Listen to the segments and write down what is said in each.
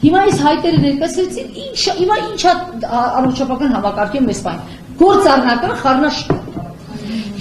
Հիմա այս հայտերը ներկայացրեցին, հիմա ինչա առողջապահական համակարգի մեզ բան։ Գործառնական խառնաշփոթ։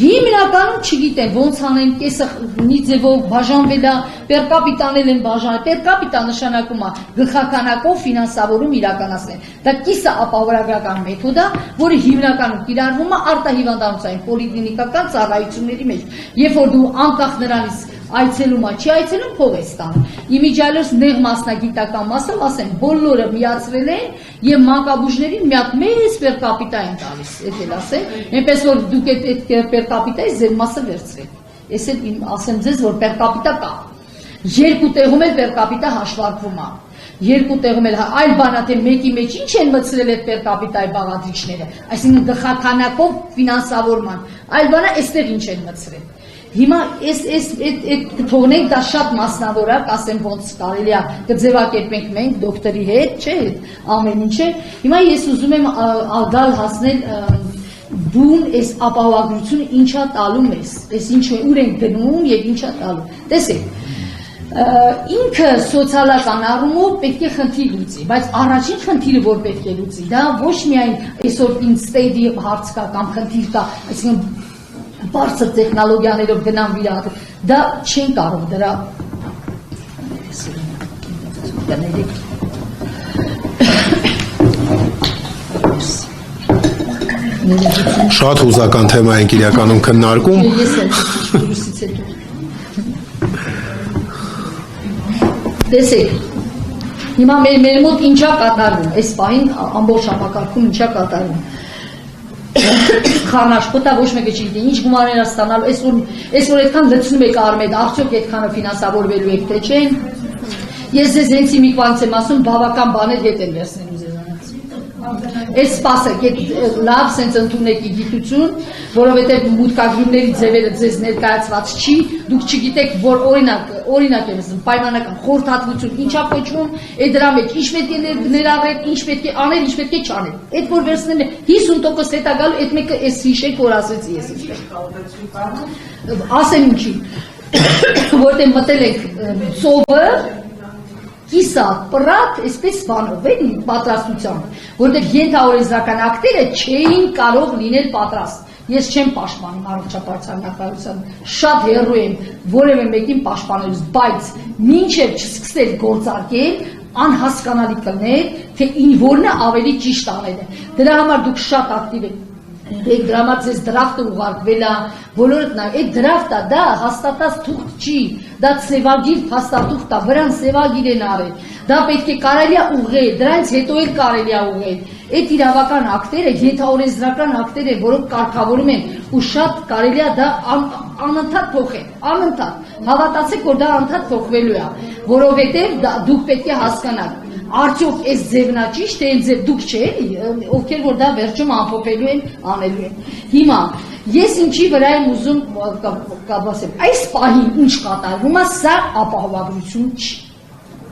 Հիմնականում չգիտեն ոնց անեն, կեսը մի ձևով բաժանվել է, per capita-նել են բաժանել, per capita նշանակում է գլխականակով ֆինանսավորում իրականացնել։ Դա կիսա ապահովագրական մեթոդ է, որը հիմնականում կիրառվում է արտահիվանդանոցային պոլիկլինիկական ծառայությունների մեջ։ Երբ որ դու անկախ նրանից այցելում է, չի այցելում, փող է ստանում։ Իմիջիալոս նեղ մասնագիտական մասը, ասեմ, բոլորը միացրել են եւ մանկաբույժներին մի հատ մեծ per capita են տալիս, եթե ասեմ, այնպես որ դուք այդ per capita-ի ձեր մասը վերցրեք։ Ես էլ ասեմ ձեզ, որ per capita կա։ Երկու տեղում էլ per capita հաշվարկվում է։ Երկու տեղում էլ այլ բան է, թե մեկի մեջ ինչ են մտցրել այդ per capita-ի բաղադրիչները, այսինքն գլխականակով ֆինանսավորման։ Այլ բանը այստեղ ինչ են մտցրել։ Հիմա թողնենք դա շատ մասնավորակ, ասեմ ոնց կարելի է կձևակերպենք մենք դոկտորի հետ, չէ՞, ամեն ինչը։ Հիմա ես ուզում եմ գալ հասնել բուն այս ապահովագրությունը ինչա տալու մեզ, այս ինչ ուր են գնում եւ ինչա տալու։ Տեսեք, ինքը սոցիալական առումով պետք է խնդիր լուծի, բայց առաջին խնդիրը որ պետք է լուծի, դա ոչ միայն այսօր ինստեյդի հարց կա կամ խնդիր կա, այսինքն բարձր տեխնոլոգիաներով գնան վիրահատել, դա չեն կարող դրա Շատ հուզական թեմա ենք իրականում քննարկում։ Տեսեք, հիմա մեր մոտ ինչա կատարվում, այս պահին ամբողջ համակարգում ինչա կատարվում։ Խառնաշփոթը ոչ մեկը չգիտի, ինչ գումարներ ստանալու, այսօր այդքան լցնում եք Արմեդ, արդյոք այդքանը ֆինանսավորվելու եք, թե չեն։ Ես ձեզ հենց մի բանից եմ ասում, բավական բաներ հետ են վերցնելու ձեզանից։ Այս սպասեք, լավ սենց ընդունեք գիտություն, որովհետև մուտքագրումների ձևերը ձեզ ներկայացված չի, դուք չգիտեք, որ օրինակ եմ ասում, պայմանական խորհրդատվություն ինչա կոչվում, այդ դրա մեջ ինչ պետք է ներառել, ինչ պետք է անել, ինչ պետք է չանել։ Այդ որ վերցնելը 50% հետ է գալու, այդ մեկը էս հիշեք, որ ասեցի ես ինչպես։ Ասեմ ինչի, որտեղ մտել ենք ծովը, կիսա, պրատ, այսպես բանով էլի պատրաստությամբ, որտեղ ենթաօրենսդրական ակտերը չէին կարող լինել պատրաստ։ Ես չեմ պաշտպանում առողջապահության նախարարության, շատ հեռու եմ որևէ մեկին պաշտպանելուց, բայց մինչև չսկսել գործարկել, անհասկանալի կլներ, թե որն է ավելի ճիշտ անելը։ Դրա համար դուք շատ ակտիվ եք։ Դրա համար ձեզ դրաֆտը ուղարկվել է, բոլորդ նայ, այդ դրաֆտը դա հաստատած թուղթ չի, դա սևագիր փաստաթուղթ է, վրան սևագիր են արել, դա պետք է կարելի է ուղղել, դրանից հետո էլ կարելի է ուղղել։ Այդ իրավական ակտերը, ենթաօրենսդրական ակտեր են, որոնք կարգավորում են ու շատ կարելի է դա անընդհատ փոխել, անընդհատ։ Հավատացեք, որ դա անընդհատ փոխվելու է, որովհետև դուք պետք է հասկանաք, արդյոք այս ձևն է ճիշտ, թե այն ձև դուք չէ, ովքեր որ դա վերջում ամփոփելու են, անելու են։ Հիմա ես ինչի վրա եմ ուզում կասեմ, այս պահին ինչ կատարվում է, սա ապահովագրություն չի։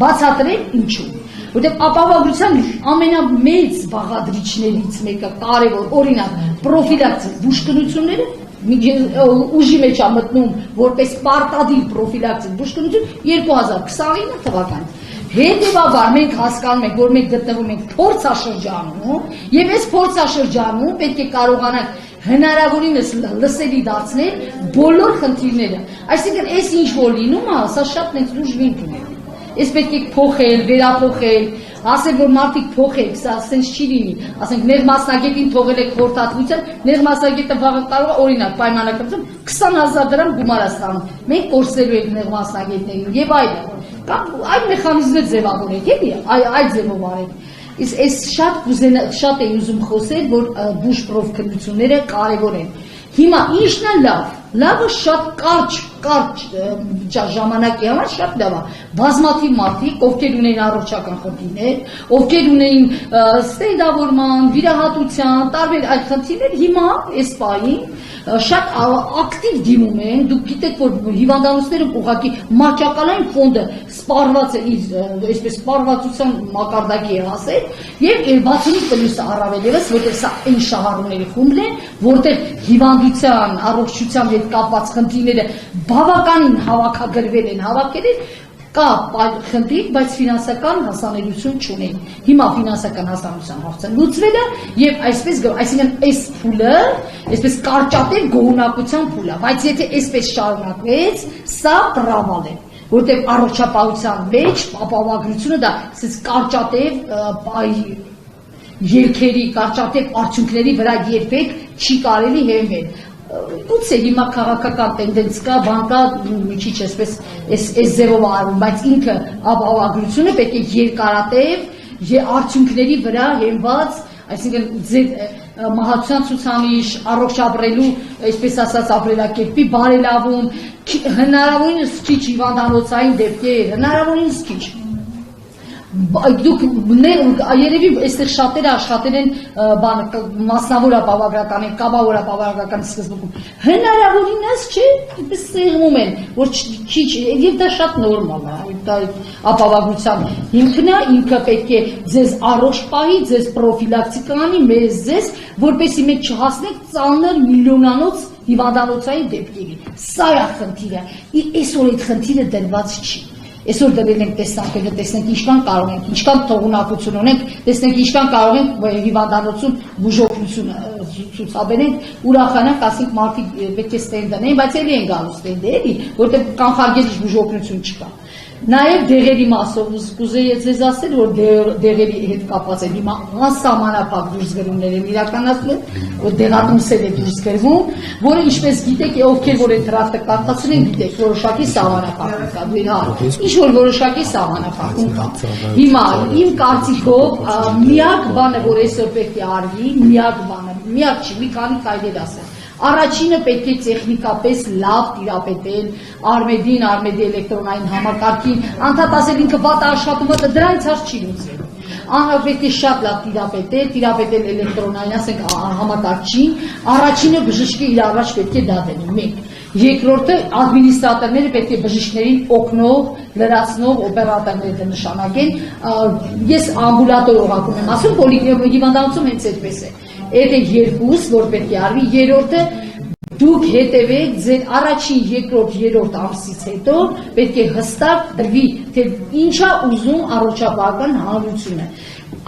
Բացատրեմ ինչու։ Որտեղ ապահովագրության ամենամեծ բաղադրիչներից մեկը կարևոր, օրինակ, պրոֆիլակտիկ բուժքնությունները ուժի մեջ է մտնում որպես պարտադիր պրոֆիլակտիկ բուժքնություն 2029 թվականին։ Հետևաբար մենք հասկանում ենք, որ մենք գտնվում ենք փորձաշրջանում, եւ այս փորձաշրջանում պետք է կարողանանք հնարավորինս լսելի դարձնել բոլոր խնդիրները։ Այսինքն, այս ինչ որ լինում է, սա շատ մեծ ուժ ունի։ Այս պետք է փոխել, վերափոխել, ասել որ մարդիկ փոխեք, սա ասենց չի լինի։ Ասենք նեղ մասնագետին թողել եք խորհրդատվության, նեղ մասնագետը վաղը կարող է օրինակ պայմանագրություն 20000 դրամ գումար է ստանում։ Մենք կորսելու ենք նեղ մասնագետներին եւ այլն։ Կամ այլ մեխանիզմներ ձևավորեք, էլի, այլ ձևով արեք։ Իսկ այս շատ է ուզում խոսել, որ բուժպրոֆքնությունները կարևոր են։ Հիմա ինչն է լավ։ Լավը շատ կարճ ժամանակի համար շատ լավ է։ Բազմաթիվ մարդիկ, ովքեր ունեն առողջական խնդիրներ, ովքեր ունեն ստենդավորման, վիրահատության, տարբեր այլ խնդիրներ, հիմա այս պահին շատ ակտիվ դիմում են, դուք գիտեք, որ հիվանդանոցներում ուղղակի մահճակալային ֆոնդը սպառված է, այսպես սպառվածության մակարդակի է հասել, եւ 65+ առավել ևս, որտեղ սա այն շահառուների խումբն է, որտեղ հիվանդության, առողջության հետ կապված խնդիրները բավականին հավաքագրվել են, հավաքել են, կա խնդիր, բայց ֆինանսական հասանելիություն չունեն։ Հիմա ֆինանսական հասանելիության հարցը լուծվել է եւ այսինքն այս փուլը, այսպես կարճատև գոհունակության փուլ է, բայց եթե այսպես շարունակվեց, սա պրավալ է, որտեղ առողջապահության մեջ ապահովագրությունը դա ասես կարճատև երկերի, կարճատև արդյունքների վրա երբեք չի կարելի հենվել։ Գուցե հիմա քաղաքական տենդենս կա, բան կա, մի քիչ այսպես այս ձևով արվում, բայց ինքը ապահովագրությունը պետք է երկարատև արդյունքների վրա հենված, այսինքն մահացության ցուցանիշ, առողջ ապրելու, այսպես ասած, ապրելակերպի բարելավում, հնարավորինս քիչ հիվանդանոցային դեպքեր, հնարավորինս քիչ։ Դուք երևի այստեղ շատերը աշխատել են մասնավոր ապահովագրական, կապավոր ապահովագրական սկզբում։ Հնարավորինս չէ, այդպես սեղմում են, որ քիչ, եւ դա շատ նորմալ է, դա ապահովագրության հիմքն է, ինքը պետք է ձեզ առողջ պահի, ձեզ պրոֆիլակտիկա անի, ձեզ, որպեսզի մենք չհասնենք ծանր միլիոնանոց հիվանդանոցային դեպքերի։ Սա է խնդիրը, այսօր այդ խնդիրը դրված չի։ Այսօր դրել ենք տեսանկյունը, տեսնենք ինչքան կարող ենք, ինչքան թողունակություն ունենք, տեսնենք ինչքան կարող ենք հիվանդանոցում բուժօգնություն ցուցաբերենք, ուրախանանք, ասենք մարդիկ պետք է ստենդան են, բայց էլի են գալու ստենդերի, որտեղ կանխարգելիչ բուժօգնություն չկա։ Նաև դեղերի մասով կուզեի ձեզ ասել, որ դեղերի հետ կապված է հիմա անսահմանափակ դուրսգրումներ են իրականացնում, որ դեղատունսել է դուրս գրվում, որը ինչպես գիտեք, ովքեր որ այդ դրաֆտը կարդացել են, գիտեք, որոշակի սահմանափակում կա, ինչ որ որոշակի սահմանափակում կա։ Հիմա իմ կարծիքով միակ բանը, որ այսօր պետք է արվի, միակ չի, մի քանի քայլեր ասեմ։ Առաջինը պետք է տեխնիկապես լավ տիրապետել Արմեդի էլեկտրոնային համակարգին, անդադ ասել ինքը վատ աշխատում է, դրանից հարց չի լուծվելու։ Պետք է շատ լավ տիրապետել էլեկտրոնային, ասենք համակարգին, առաջինը բժշկի իր առաջ պետք է դա դնել, մեկ։ Երկրորդը ադմինիստրատորները պետք է բժիշկներին օգնող, լրացնող օպերատորները նշանակեն, ես ամբուլատոր օղակում եմ ասում, հիվանդանոցում հենց այդպես է։ Այդ է երկուս, որ պետք է արվի, երրորդը դուք հետևեք ձեր առաջին, երկրորդ, երրորդ ամսից հետո պետք է հստակ դրվի, թե ինչա ուզում առողջապահական հանրությունը։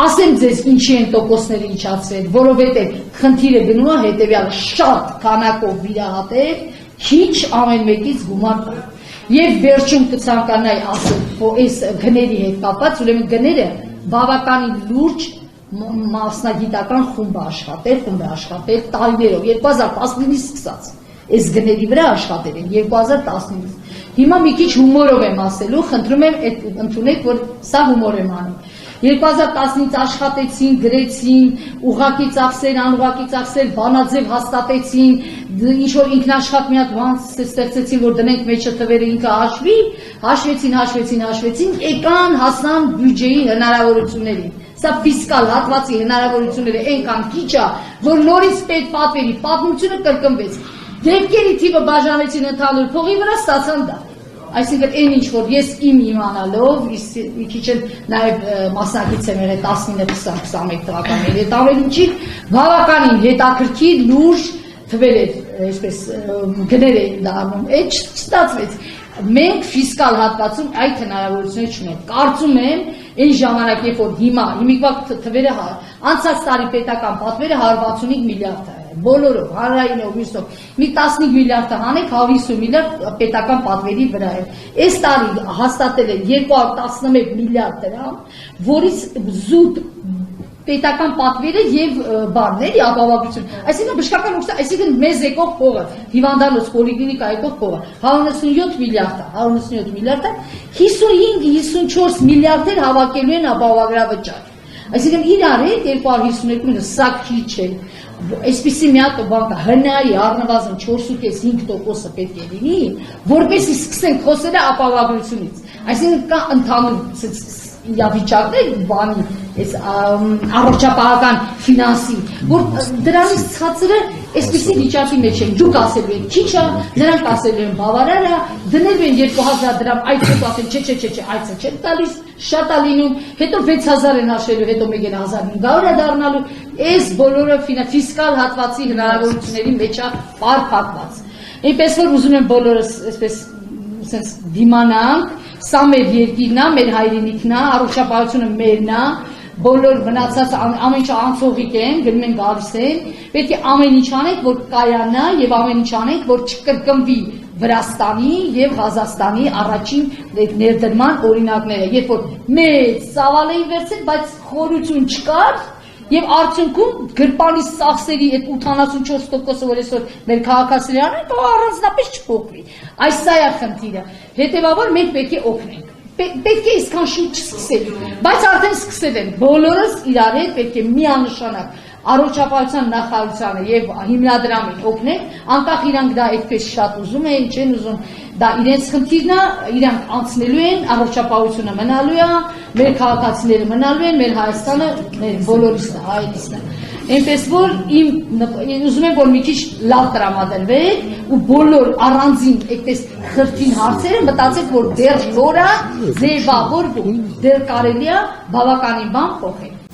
Ասեմ ձեզ ինչի են տոկոսները իջացրել, որովհետև խնդիրը գնում է հետևյալ շատ քանակով վիրահատել, քիչ ամեն մեկից գումար տա։ Եվ վերջում կցանկանայի ասել, այս գների հետ կապված, ուրեմն գները բավականին լուրջ մասնագիտական խումբ աշխատել տարիներով 2019-ից սկսած այս գների վրա աշխատել են 2019-ից հիմա մի քիչ հումորով եմ ասելու խնդրում եմ ընդունեք որ սա հումոր եմ անում 2015 աշխատեցին, գրեցին, ուղղակի ծախսեր, անուղղակի ծախսեր, բանաձև հաստատեցին, ինչ-որ ինքնաշխատ մի հատ բան ստեղծեցին, որ դնենք մեջը թվերը ինքը հաշվեցին, եկան հասան բյուջեի հնարավորություններին։ Սա ֆիսկալ հատվածի հնարավորությունները այնքան քիչ է, որ նորից պետ պատվերի պատմությունը կրկնվեց։ Դեպքերի թիվը բաժանեցին ընդհանուր փողի վրա, ստացան դա։ Այսինքն այն ինչ որ ես իմ իմանալով, մի քիչ էլ նաև մասնակից եմ եղել 19-20-21 թվականների հետ ամենուչի, բավականին հետաքրքիր լուրջ թվեր էր, այսպես գներ էին դառնում, այդ չստացվեց։ Մենք ֆիսկալ հատվածում այդ հնարավորությունը չունենք։ Կարծում եմ, այն ժամանակ, երբ որ հիմիկվա թվերը անցած տարի պետական պատվերը 165 միլիարդ է, բոլորով, հանրայինով, մյուսով, մի 15 միլիարդը հանեք, 150 միլիարդ պետական պատվերի վրա է։ Այս տարի հաստատել են 211 միլիարդ դրամ, որից զուտ պետական պատվերը եւ բանների ապահովություն։ Այսինքն բժշկական օգնություն, այսինքն մեզ եկող փողը, հիվանդանոց պոլիկլինիկա եկող փողը 197 միլիարդ է, 197 միլիարդ է, 55-54 միլիարդեր հավաքելու են ապահովագրավճար։ Այսինքն իրար հետ 252-ը սա քիչ է։ Այսպիսի մի հատ բան կա, հնարի առնվազն 4.5% պետք է լինի, որպեսզի սկսենք խոսել ապահովագրությունից։ Այսինքն կա ընդհանուր իրավիճակներ բանի այս առողջապահական ֆինանսի, որ դրանից ցածրը այսպիսի վիճակի մեջ են, դուք ասելու եք քիչ է, նրանք ասելու են բավարար է, դնելու են 2000 դրամ, այդ հետո ասեն չէ, այցը չէ տալիս, շատ է լինում, հետո 6000 են հաշվելու, հետո մեկ էլ 1500 է դառնալու, այս բոլորը ֆիսկալ հատվածի հնարավորությունների մեջ է պարփակված։ Այնպես որ ուզում եմ բոլորս այսպես դիմանանք սա մեր երկիրն է, մեր հայրենիքն է, առողջապահությունը մերն է, բոլոր մնացած ամեն ինչ անցողիկ են, գնում են գալիս են, պետք է ամեն ինչ անենք, որ կայանա եւ ամեն ինչ անենք, որ չկրկնվի Վրաստանի եւ Ղազախստանի առաջին ներդրման օրինակները, երբ որ մեծ ծավալ էին վերցրել, բայց խորություն չկար եւ արդյունքում գրպանի ծախսերի այդ 84%-ը, որ այսօր մեր քաղաքացիները անում, առանձնապես չփոխվի։ Այս սա է խնդիրը։ Հետեւաբար մենք պետք է օգնենք։ Պետք է իսկան շուտ չսկսել, բայց արդեն սկսել են։ Բոլորս իրար հետ պետք է միանշանակ առողջապահության նախարարությանը եւ հիմնադրամին օգնենք, անկախ իրանք դա այդպես շատ ուզում են, չեն ուզում, դա իրենց խնդիրն է, իրանք անցնելու են, առողջապահությունը մնալու է, մեր քաղաքացիները մնալու են, մեր Հայաստանը, մեր բոլորիսն է, հայերիսն է։ Այնպես որ ուզում եմ, որ մի քիչ լավ տրամադրվեք ու բոլոր առանձին այդպես խրթին հարցերը մտածեք, որ դեռ նոր է, ձևավորվում, դեռ կարելի է բավականին բան փոխել։